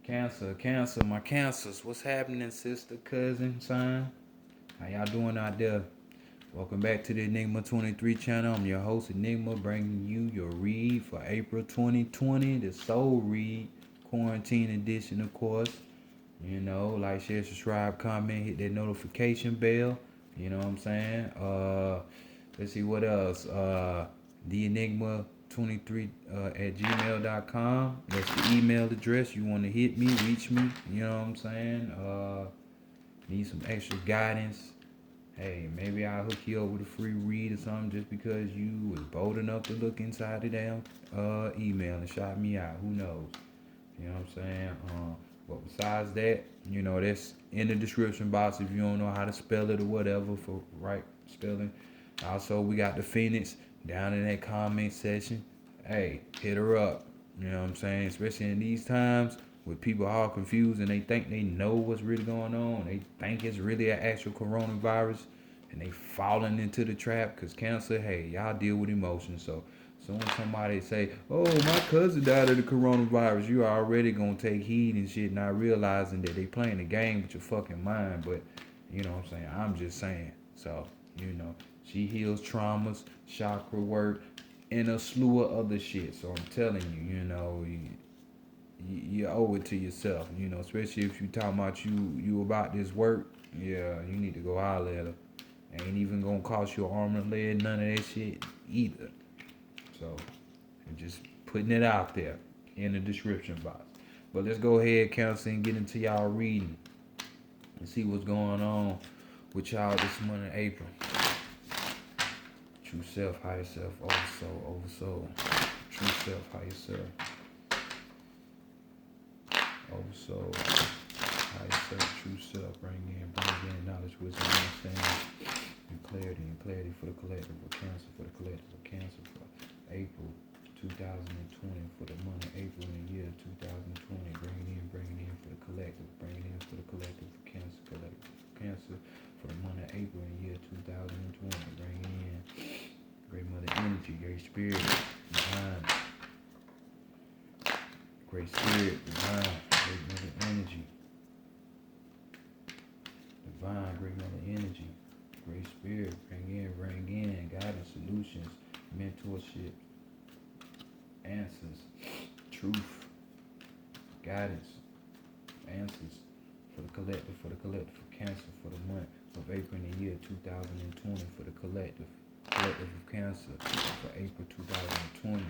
Cancer, my cancers. What's happening, sister, cousin, son? How y'all doing out there? Welcome back to the Enigma 23 channel. I'm your host, Enigma, bringing you your read for April 2020, the Soul Read, quarantine edition, of course. You know, like, share, subscribe, comment, hit that notification bell. You know what I'm saying? Let's see what else. The Enigma 23 at gmail.com. That's the email address. You want to hit me, reach me. You know what I'm saying? Need some extra guidance. Hey, maybe I'll hook you up with a free read or something just because you was bold enough to look inside the damn email and shout me out. Who knows? You know what I'm saying? But besides that, you know, that's in the description box if you don't know how to spell it or whatever for right spelling. Also, we got the Phoenix down in that comment section. Hey, hit her up. You know what I'm saying? Especially in these times with people all confused and they think they know what's really going on. They think it's really an actual coronavirus and they falling into the trap because cancer, hey, y'all deal with emotions. So when somebody say, oh, my cousin died of the coronavirus, you already gonna take heed and shit, not realizing that they playing the game with your fucking mind. But, you know what I'm saying? I'm just saying. So, you know, she heals traumas, chakra work, and a slew of other shit. So I'm telling you, you know, you owe it to yourself, you know, especially if you talking about you about this work. Yeah, you need to go holler at her. Ain't even gonna cost you an arm and leg, none of that shit either. So I'm just putting it out there in the description box. But let's go ahead, Council, and get into y'all reading and see what's going on with y'all this month of April. True self, higher self, over soul. True self, higher self. Oversoul, higher self, true self, bring in knowledge, wisdom, understanding, and clarity for the collective of Cancer, for the collective of Cancer for April 2020, for the month of April in the year 2020, bringing in for the collective, bringing in for the collective of Cancer, collective of Cancer for the month of April in the year 2020, bringing in Great Mother Energy, Great Spirit, Divine, Great Spirit, Divine, Great Mother Energy, Divine, Great Mother Energy, Great Spirit, bring in guidance, solutions, mentorship, answers, truth, guidance, answers for the collective of Cancer for the month of April in the year 2020, for the collective of Cancer for April 2020.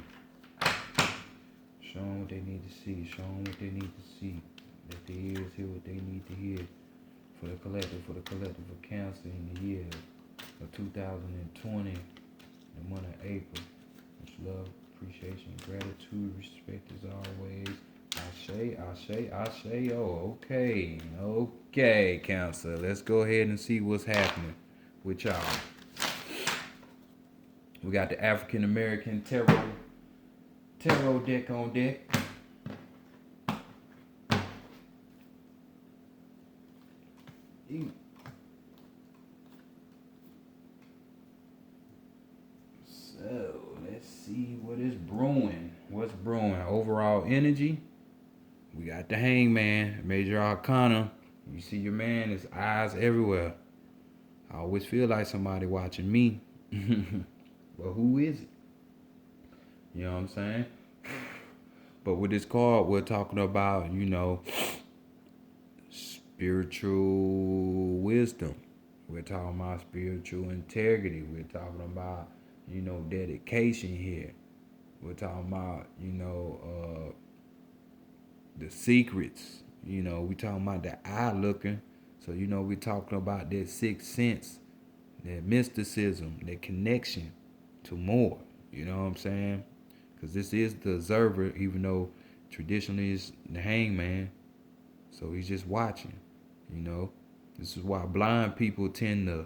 Show them what they need to see. Show them what they need to see. Let the ears hear what they need to hear. For the collective of Cancer in the year of 2020, the month of April. Much love, appreciation, gratitude, respect as always. Ashe. Oh, okay, Cancer. Let's go ahead and see what's happening with y'all. We got the African American Tarot deck on deck. So let's see what is brewing. What's brewing? Overall energy. We got the Hangman, Major Arcana. You see your man, his eyes everywhere. I always feel like somebody watching me. But who is it? You know what I'm saying? But with this card, we're talking about, you know, spiritual wisdom. We're talking about spiritual integrity. We're talking about, you know, dedication here. We're talking about, you know, the secrets. You know, we talking about the eye looking. So, you know, we talking about that sixth sense, that mysticism, that connection to more. You know what I'm saying? Because this is the observer, even though traditionally it's the hangman. So he's just watching, you know. This is why blind people tend to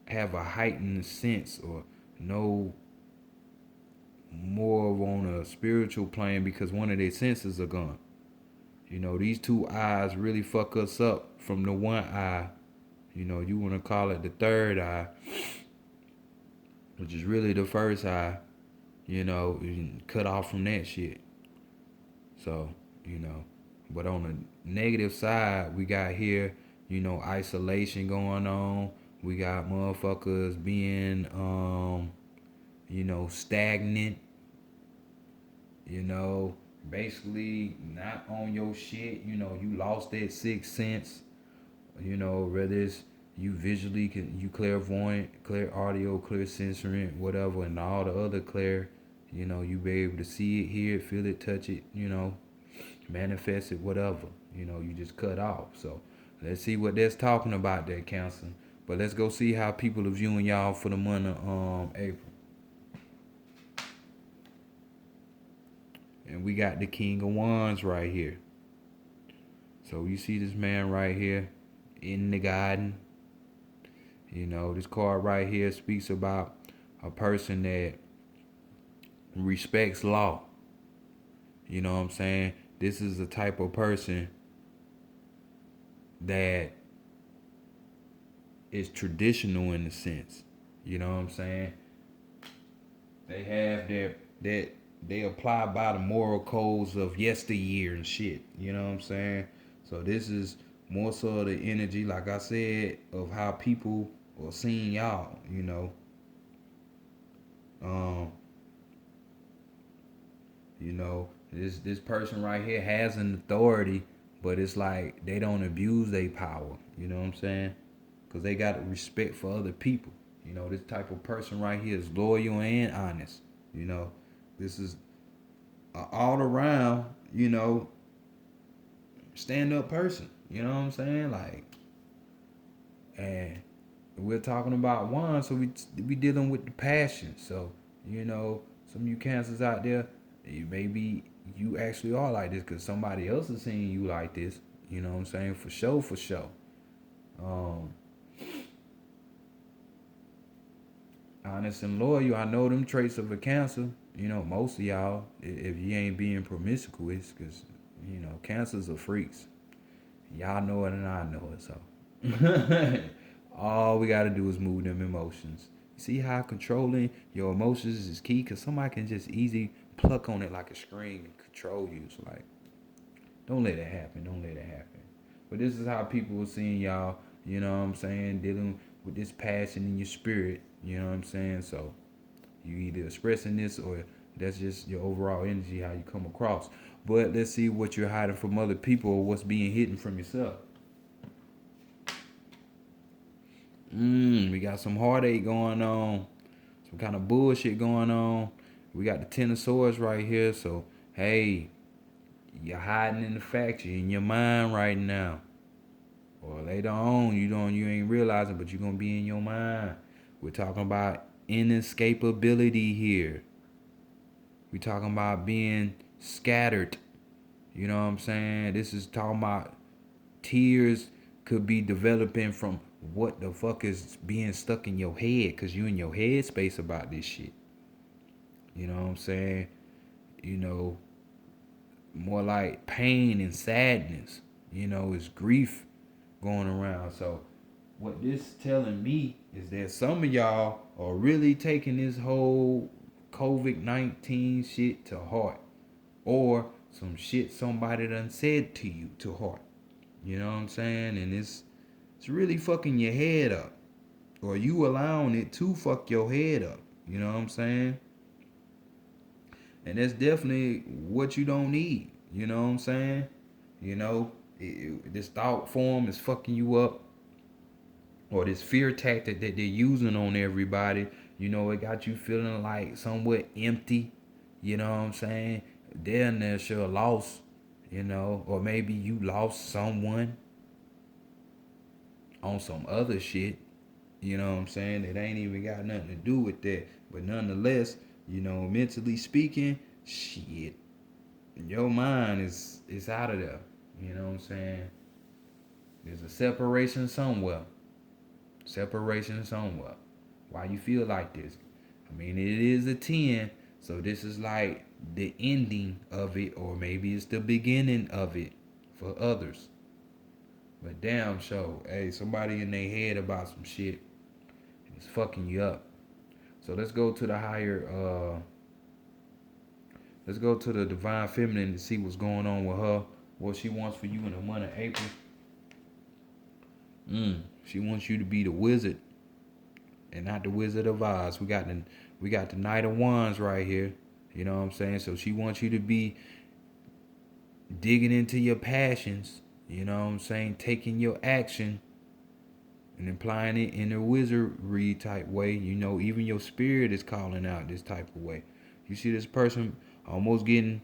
have a heightened sense or know more on a spiritual plane because one of their senses are gone. You know, these two eyes really fuck us up from the one eye. You know, you want to call it the third eye, which is really the first eye. You know, cut off from that shit. So you know. But on the negative side, we got here, isolation going on. We got motherfuckers being, stagnant, you know, basically not on your shit. You lost that sixth sense, whether it's you visually, you clairvoyant, clear audio, clear sensory, whatever, and all the other clear, you be able to see it, hear it, feel it, touch it, manifest it, whatever. You just cut off. So let's see what that's talking about there, Cancer. But let's go see how people are viewing y'all for the month of April. And we got the King of Wands right here. So you see this man right here in the garden. This card right here speaks about a person that respects law. You know what I'm saying? This is the type of person that is traditional in a sense. You know what I'm saying? They have that they apply by the moral codes of yesteryear and shit. You know what I'm saying? So this is more so the energy, like I said, of how people are seeing y'all. This person right here has an authority, but it's like they don't abuse their power. You know what I'm saying? Because they got respect for other people. This type of person right here is loyal and honest. This is all around, stand up person. You know what I'm saying? Like, and we're talking about one, so we dealing with the passion. So, some of you Cancers out there, maybe you actually are like this because somebody else is seeing you like this. You know what I'm saying? For sure, for sure. Honest and loyal, I know them traits of a Cancer. Most of y'all, if you ain't being promiscuous, because, Cancers are freaks. Y'all know it and I know it, so. All we got to do is move them emotions. See how controlling your emotions is key? Because somebody can just easy pluck on it like a string and control you. So, like, don't let it happen. Don't let it happen. But this is how people are seeing y'all, you know what I'm saying, dealing with this passion in your spirit, you know what I'm saying? So, you either expressing this or that's just your overall energy, how you come across. But let's see what you're hiding from other people or what's being hidden from yourself. We got some heartache going on, some kind of bullshit going on. We got the Ten of Swords right here. So, hey, you're hiding in the fact you're in your mind right now. Or later on, you ain't realizing, but you're gonna be in your mind. We're talking about inescapability here. We're talking about being scattered. You know what I'm saying? This is talking about tears could be developing from what the fuck is being stuck in your head, because you in your head space about this shit. You know what I'm saying? More like pain and sadness. It's grief going around. So what this telling me is that some of y'all are really taking this whole COVID-19 shit to heart, or some shit somebody done said to you to heart. You know what I'm saying? And it's really fucking your head up, or you allowing it to fuck your head up. You know what I'm saying? And that's definitely what you don't need. You know what I'm saying? This thought form is fucking you up, or this fear tactic that they're using on everybody. It got you feeling like somewhat empty. You know what I'm saying? Then there's your loss, or maybe you lost someone on some other shit. You know what I'm saying? It ain't even got nothing to do with that. But nonetheless, mentally speaking, shit, your mind is out of there. You know what I'm saying? There's a separation somewhere. Why you feel like this? I mean, it is a 10, so this is like the ending of it, or maybe it's the beginning of it for others. But damn sure, hey, somebody in their head about some shit is fucking you up. So let's go to the higher Let's go to the divine feminine to see what's going on with her. What she wants for you in the month of April. She wants you to be the wizard and not the Wizard of Oz. We got the Knight of Wands right here. You know what I'm saying? So she wants you to be digging into your passions. You know what I'm saying? Taking your action and applying it in a wizardry type way. You know, even your spirit is calling out this type of way. You see this person almost getting,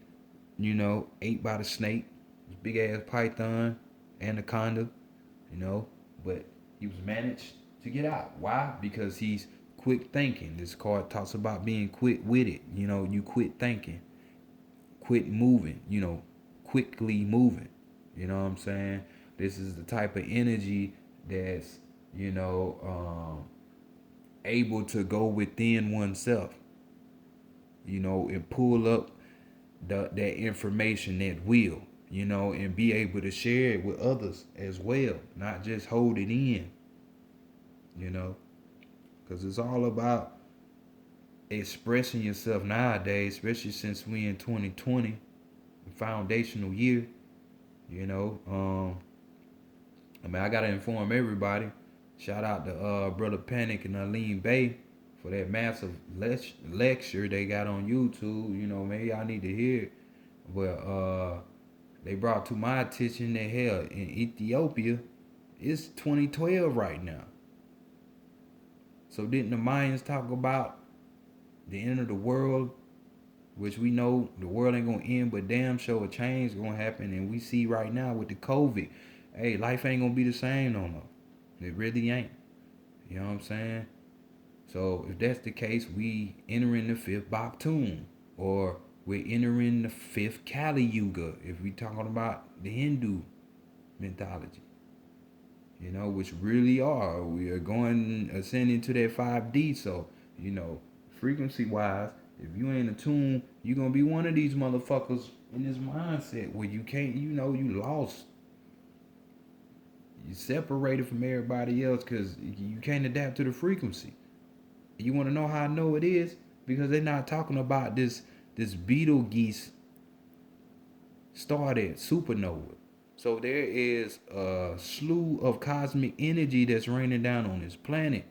ate by the snake, this big ass python, anaconda, but he was managed to get out. Why? Because he's quick thinking. This card talks about being quick witted. You quit thinking, quit moving, quickly moving. You know what I'm saying? This is the type of energy that's, able to go within oneself, and pull up that information at will, and be able to share it with others as well, not just hold it in, because it's all about expressing yourself nowadays, especially since we in 2020, foundational year, I gotta inform everybody. Shout out to Brother Panic and Aline Bay for that massive lecture they got on YouTube. Maybe y'all need to hear it. But they brought to my attention that hell in Ethiopia, it's 2012 right now. So didn't the Mayans talk about the end of the world, which we know the world ain't gonna end, but damn sure a change gonna happen, and we see right now with the COVID, hey, life ain't gonna be the same no more. It really ain't. You know what I'm saying? So if that's the case, we entering the fifth Baktun, or we're entering the fifth Kali Yuga, if we talking about the Hindu mythology. Which really we are ascending to that 5D. So, frequency wise, if you ain't attuned, you're gonna be one of these motherfuckers in this mindset where you can't, you lost. You separated from everybody else because you can't adapt to the frequency. You want to know how I know it is? Because they're not talking about this Betelgeuse started supernova. So there is a slew of cosmic energy that's raining down on this planet.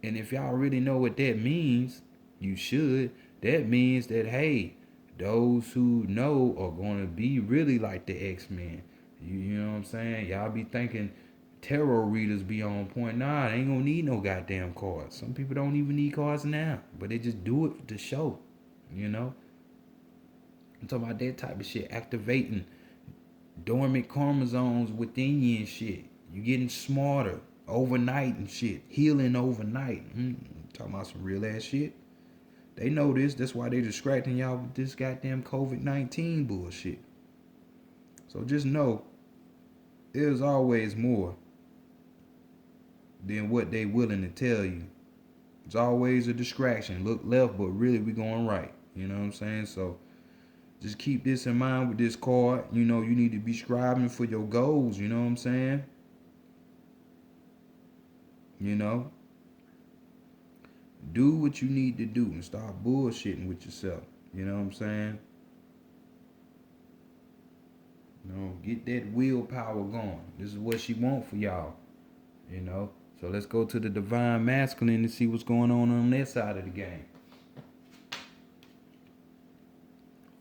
And if y'all really know what that means, you should. That means that, hey, those who know are going to be really like the X-Men. You know what I'm saying? Y'all be thinking tarot readers be on point. Nah, they ain't going to need no goddamn cards. Some people don't even need cards now, but they just do it to show, I'm talking about that type of shit. Activating dormant chromosomes within you and shit. You getting smarter overnight and shit. Healing overnight. Talking about some real ass shit. They know this. That's why they distracting y'all with this goddamn COVID-19 bullshit. So just know, there's always more than what they willing to tell you. It's always a distraction. Look left, but really we going right. You know what I'm saying? So just keep this in mind with this card. You need to be striving for your goals. You know what I'm saying? Do what you need to do and start bullshitting with yourself. You know what I'm saying? Get that willpower going. This is what she want for y'all. So let's go to the divine masculine and see what's going on that side of the game.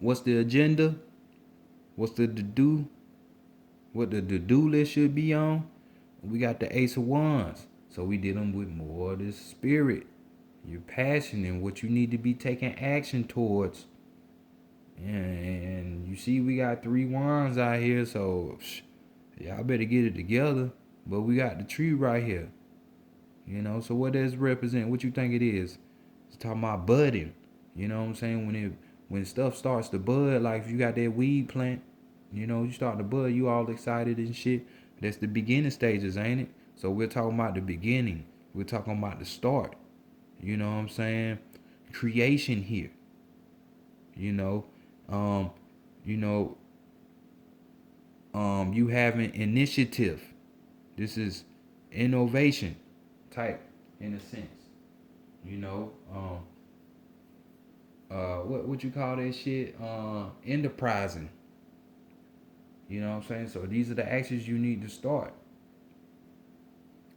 What's the agenda? What's the to-do? What the to-do list should be on? We got the Ace of Wands. So we dealing with more of this spirit, your passion, and what you need to be taking action towards. And you see we got 3 wands out here, so y'all better get it together. But we got the tree right here. So what does it represent? What you think it is? It's talking about budding. You know what I'm saying? When stuff starts to bud, like if you got that weed plant, you start to bud, you all excited and shit. That's the beginning stages, ain't it? So we're talking about the beginning. We're talking about the start. You know what I'm saying? Creation here. You having initiative. This is innovation type in a sense. what you call that shit? Enterprising. You know what I'm saying? So these are the actions you need to start.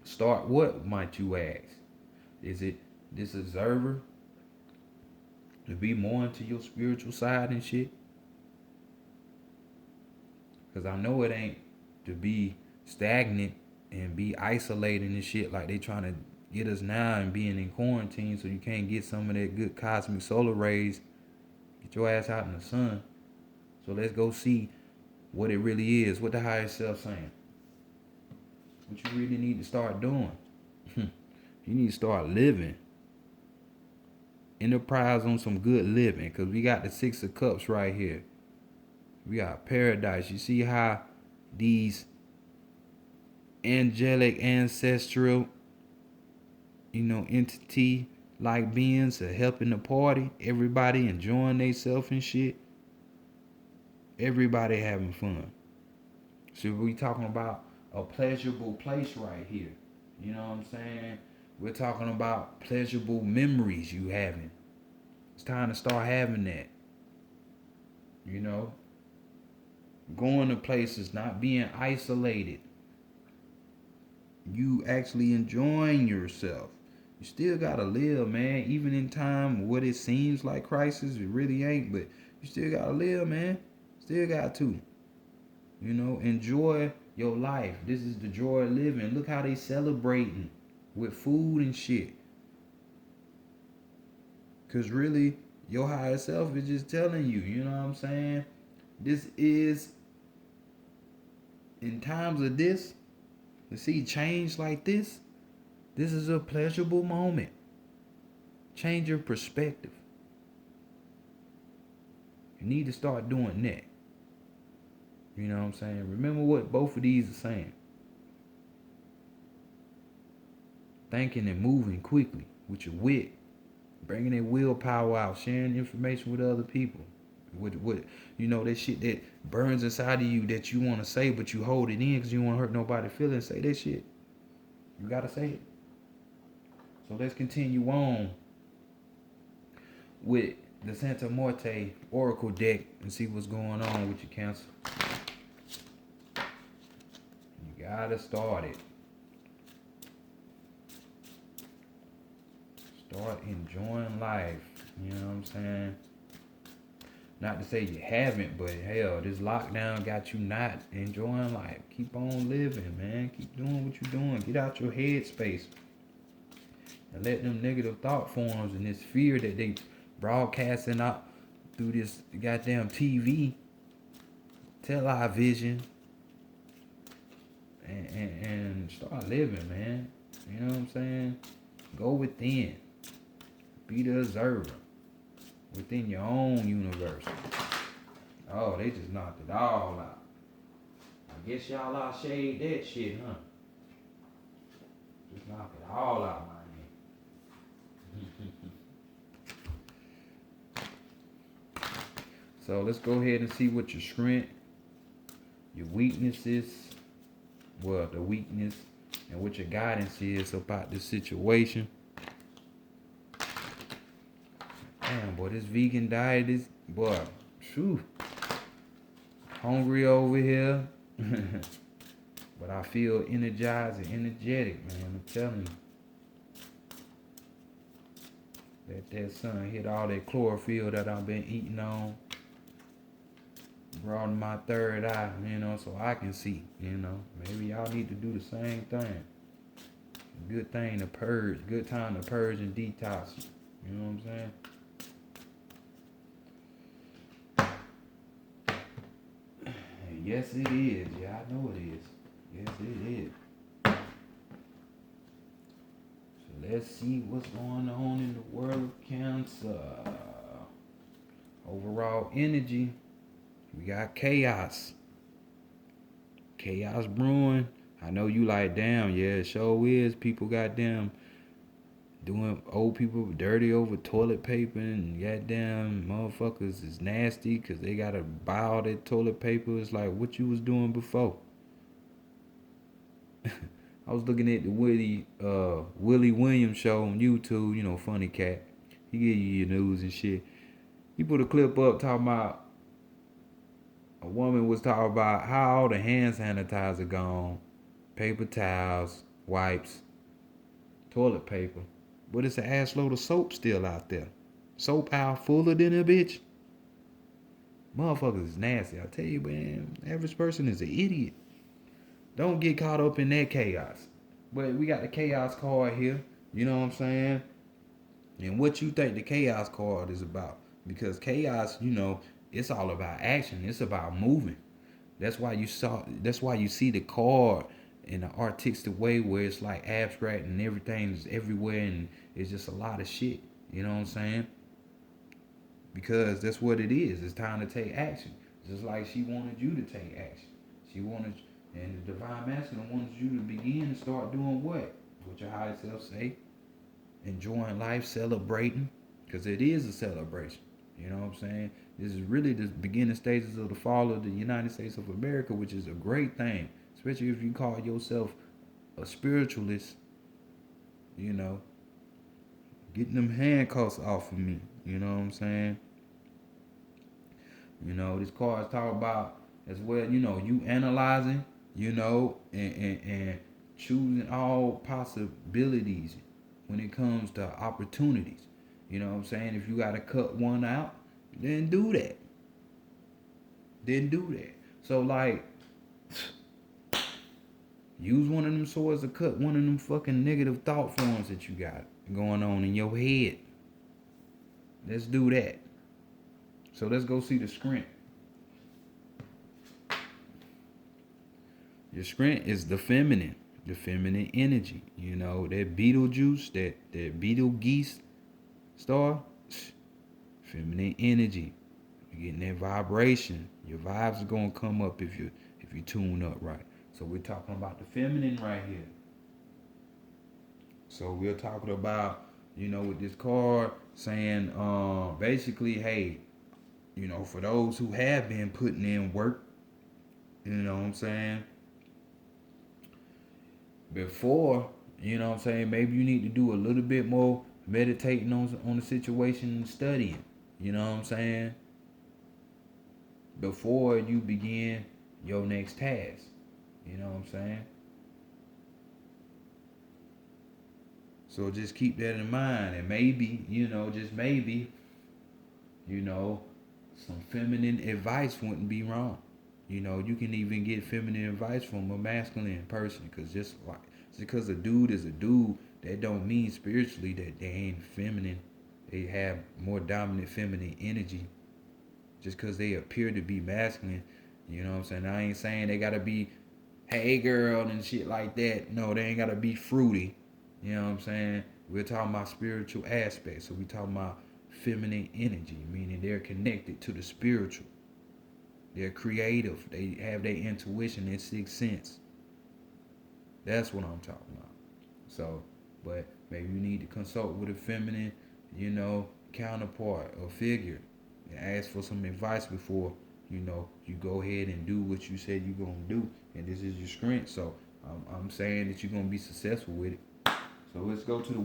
Start what, might you ask? Is it this observer to be more into your spiritual side and shit? Because I know it ain't to be stagnant and be isolating and shit like they trying to get us now and being in quarantine so you can't get some of that good cosmic solar rays. Get your ass out in the sun. So let's go see what it really is, what the higher self saying. What you really need to start doing. You need to start living. Enterprise on some good living. Because we got the Six of Cups right here. We got paradise. You see how these angelic, ancestral, entity like beings are helping the party. Everybody enjoying themselves and shit. Everybody having fun. So we talking about a pleasurable place right here. You know what I'm saying? We're talking about pleasurable memories you having. It's time to start having that. Going to places, not being isolated. You actually enjoying yourself. You still gotta live, man. Even in time, what it seems like crisis, it really ain't. But you still gotta live, man. Still got to. Enjoy your life. This is the joy of living. Look how they celebrating with food and shit. Cause really, your higher self is just telling you. You know what I'm saying? This is in times of this. To see change like this. This is a pleasurable moment. Change your perspective. You need to start doing that. You know what I'm saying? Remember what both of these are saying. Thinking and moving quickly with your wit. Bringing that willpower out. Sharing information with other people. With that shit that burns inside of you that you want to say, but you hold it in because you don't want to hurt nobody's feelings. Say that shit. You got to say it. So let's continue on with the Santa Morte Oracle deck and see what's going on with your Cancer. You gotta start it. Start enjoying life. You know what I'm saying? Not to say you haven't, but hell, this lockdown got you not enjoying life. Keep on living, man. Keep doing what you're doing. Get out your head space. And let them negative thought forms and this fear that they broadcasting out through this goddamn TV, television, and start living, man. You know what I'm saying? Go within. Be the observer within your own universe. Oh, they just knocked it all out. I guess y'all out shade that shit, huh? Just knock it all out, man. So let's go ahead and see what your strength, your weaknesses, the weakness, and what your guidance is about this situation. Damn, boy, this vegan diet is, boy, phew. Hungry over here. But I feel energized and energetic, man. I'm telling you. Let that sun hit all that chlorophyll that I've been eating on. Broaden my third eye, so I can see, Maybe y'all need to do the same thing. Good thing to purge. Good time to purge and detox. You know what I'm saying? Yes, it is. Yeah, I know it is. Yes, it is. So let's see what's going on in the world of Cancer. Overall energy. We got chaos. Chaos brewing. I know you like, damn, yeah, it sure is. People goddamn doing old people dirty over toilet paper and goddamn motherfuckers is nasty because they gotta buy all that toilet paper. It's like what you was doing before. I was looking at the Willie Williams show on YouTube, funny cat. He give you your news and shit. He put a clip up talking about a woman was talking about how all the hand sanitizer gone, paper towels, wipes, toilet paper, but it's an ass load of soap still out there. Soap aisle fuller than a bitch. Motherfuckers is nasty. I tell you, man, average person is an idiot. Don't get caught up in that chaos. But we got the chaos card here. You know what I'm saying? And what you think the chaos card is about? Because chaos, it's all about action. It's about moving. That's why you see the card in an artistic way where it's like abstract and everything is everywhere and it's just a lot of shit. You know what I'm saying? Because that's what it is. It's time to take action. Just like she wanted you to take action. She wanted, and the divine masculine wanted you to begin and start doing what? What your higher self say? Enjoying life, celebrating, because it is a celebration. You know what I'm saying? This is really the beginning stages of the fall of the United States of America, which is a great thing, especially if you call yourself a spiritualist. You know, getting them handcuffs off of me. You know what I'm saying? This card talk about as well, you analyzing, and choosing all possibilities when it comes to opportunities. You know what I'm saying? If you gotta cut one out, then do that. So like use one of them swords to cut one of them fucking negative thought forms that you got going on in your head. Let's do that. So let's go see the script. Your script is the feminine energy. That Beetlejuice, that Beetlegeese star, feminine energy. You're getting that vibration. Your vibes are gonna come up if you tune up right. So we're talking about the feminine right here. So we're talking about, with this card saying, basically, hey, for those who have been putting in work, you know what I'm saying? Before, maybe you need to do a little bit more meditating on the situation and studying, you know what I'm saying? Before you begin your next task, you know what I'm saying? So just keep that in mind, and maybe, just maybe, some feminine advice wouldn't be wrong. You can even get feminine advice from a masculine person, just because a dude is a dude, that don't mean spiritually that they ain't feminine. They have more dominant feminine energy. Just because they appear to be masculine, you know what I'm saying? I ain't saying they gotta be, hey girl and shit like that. No, they ain't gotta be fruity. You know what I'm saying? We're talking about spiritual aspects. So we talking about feminine energy, meaning they're connected to the spiritual. They're creative. They have their intuition, their sixth sense. That's what I'm talking about. So, but maybe you need to consult with a feminine, counterpart or figure and ask for some advice before, you go ahead and do what you said you're going to do. And this is your strength. So I'm saying that you're going to be successful with it. So let's go to the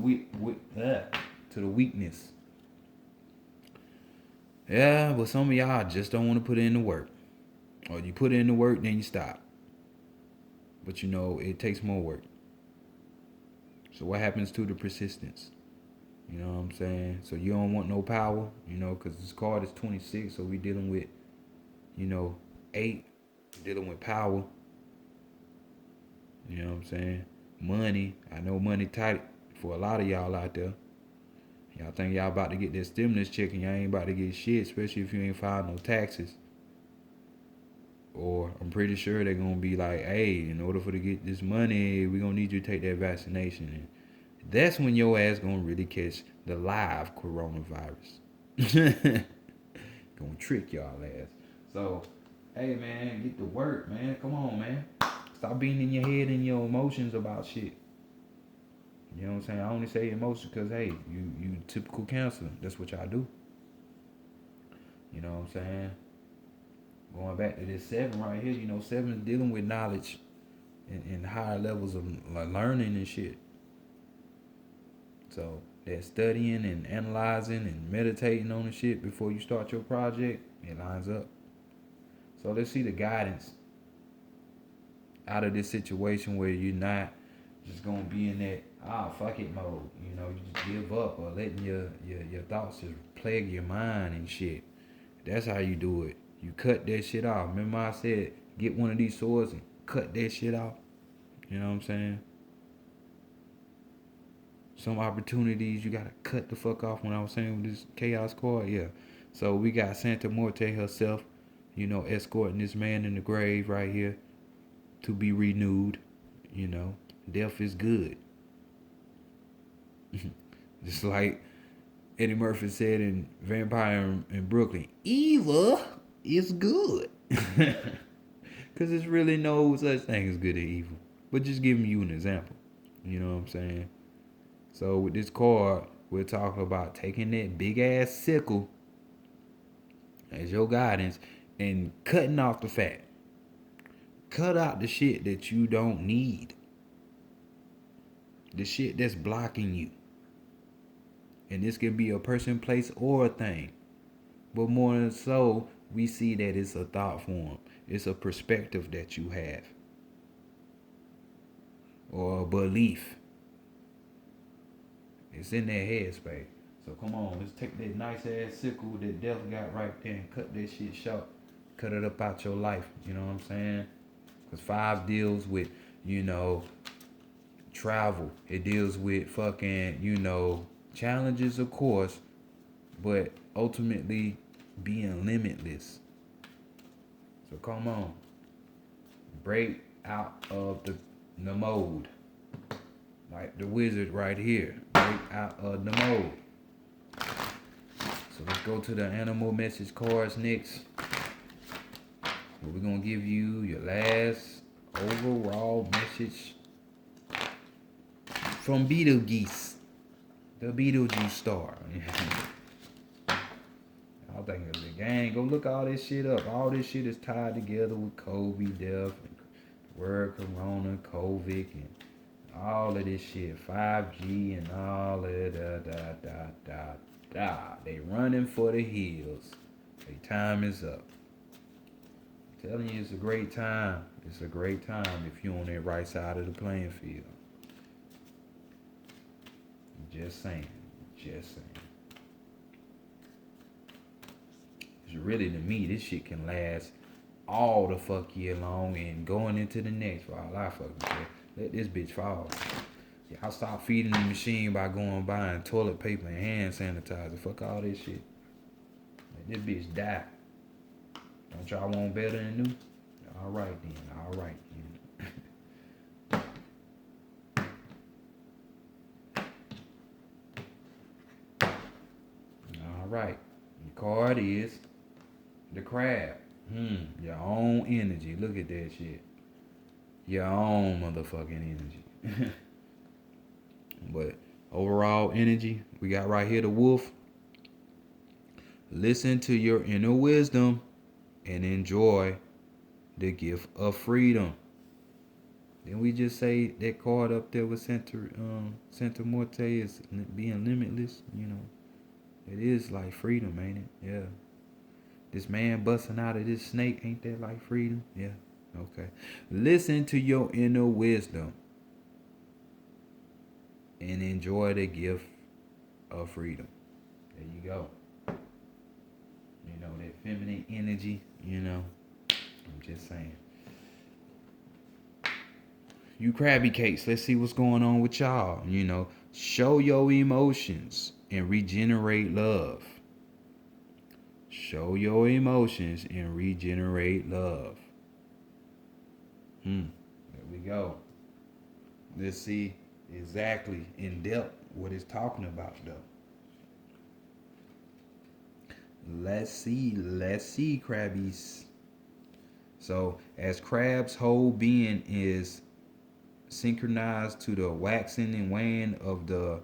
weakness. Yeah, but some of y'all just don't want to put in the work. Or you put in the work, then you stop. But it takes more work. So what happens to the persistence? You know what I'm saying? So you don't want no power, because this card is 26, so we dealing with, 8, dealing with power. You know what I'm saying? Money. I know money tight for a lot of y'all out there. Y'all think y'all about to get that stimulus check and y'all ain't about to get shit, especially if you ain't filed no taxes. Or I'm pretty sure they're going to be like, hey, in order for to get this money, we're going to need you to take that vaccination. And that's when your ass going to really catch the live coronavirus. Going to trick y'all ass. So, hey, man, get to work, man. Come on, man. Stop being in your head and your emotions about shit. You know what I'm saying? I only say emotions because, hey, you typical Cancer. That's what y'all do. You know what I'm saying? Going back to this 7 right here, 7 is dealing with knowledge and higher levels of learning and shit. So that studying and analyzing and meditating on the shit before you start your project, it lines up. So let's see the guidance out of this situation where you're not just gonna be in that fuck it mode. You know, you just give up or letting your thoughts just plague your mind and shit. That's how you do it. You cut that shit off. Remember I said get one of these swords and cut that shit off. You know what I'm saying? Some opportunities you gotta cut the fuck off. When I was saying with this chaos card, yeah. So we got Santa Morte herself, you know, escorting this man in the grave right here to be renewed. You know, death is good. Just like Eddie Murphy said in Vampire in Brooklyn, evil is good. Because there's really no such thing as good or evil. But just giving you an example. You know what I'm saying? So with this card, we're talking about taking that big ass sickle as your guidance and cutting off the fat. Cut out the shit that you don't need. The shit that's blocking you. And this can be a person, place, or a thing. But more than so, we see that it's a thought form. It's a perspective that you have. Or a belief. It's in their headspace. So come on, let's take that nice ass sickle that death got right there and cut that shit short. Cut it up out your life. You know what I'm saying? Because 5 deals with, you know, travel. It deals with fucking, you know, challenges, of course, but ultimately being limitless. So come on. Break out of the mode. Like the wizard right here. Break out of the mode. So let's go to the animal message cards next. We're going to give you your last overall message from Beetlegeese. The Beetlejuice star. I think it's a gang. Go look all this shit up. All this shit is tied together with Kobe death and word Corona, COVID, and all of this shit. 5G and all of that. They running for the hills. Their time is up. I'm telling you, it's a great time. It's a great time if you're on that right side of the playing field. Just saying. Just saying. It's really, to me, this shit can last all the fuck year long and going into the next for all I fucking care. Let this bitch fall. Yeah, I'll stop feeding the machine by going buying toilet paper and hand sanitizer. Fuck all this shit. Let this bitch die. Don't y'all want better than new? Alright then. Alright then. Alright. The card is the crab. Your own energy. Look at that shit. Your own motherfucking energy. But overall energy, we got right here the wolf. Listen to your inner wisdom and enjoy the gift of freedom. Then we just say that card up there with Santa Morte is being limitless. You know, it is like freedom, ain't it? Yeah. This man busting out of this snake, ain't that like freedom? Yeah. Okay. Listen to your inner wisdom and enjoy the gift of freedom. There you go. You know, that feminine energy, you know. I'm just saying. You crabby cakes, let's see what's going on with y'all. You know, show your emotions and regenerate love. Show your emotions and regenerate love. There we go. Let's see exactly in depth what it's talking about though. Let's see, crabbies. So as crab's whole being is synchronized to the waxing and waning of the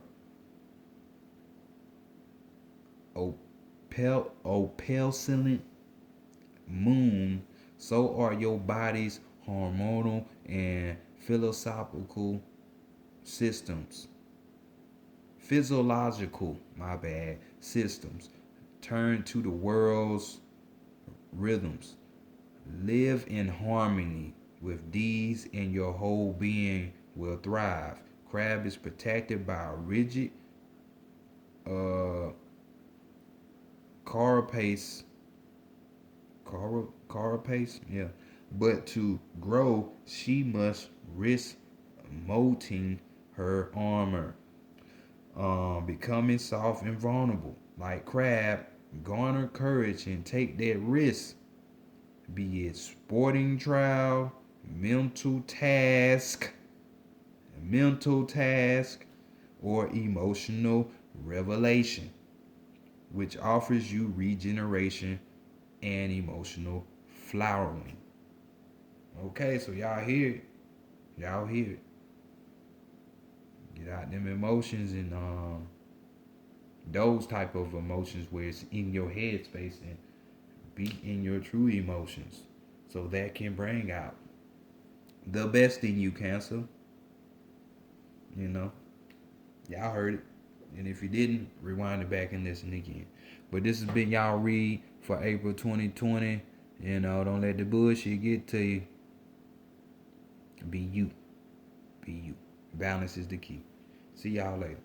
opalescent moon, so are your body's hormonal and philosophical systems. physiological, systems. Turn to the world's rhythms. Live in harmony with these, and your whole being will thrive. Crab is protected by a rigid uh, carapace. Carapace? Yeah. But to grow, she must risk molting her armor, becoming soft and vulnerable. Like crab, garner courage and take that risk, be it sporting trial, mental task, mental task, or emotional revelation, which offers you regeneration and emotional flowering. Okay, so y'all hear it. Y'all hear it. Get out them emotions and those type of emotions where it's in your headspace, and be in your true emotions, so that can bring out the best in you, Cancer. You know, y'all heard it. And if you didn't, rewind it back and listen again. But this has been y'all read for April 2020. You know, don't let the bullshit get to you. Be you. Be you. Balance is the key. See y'all later.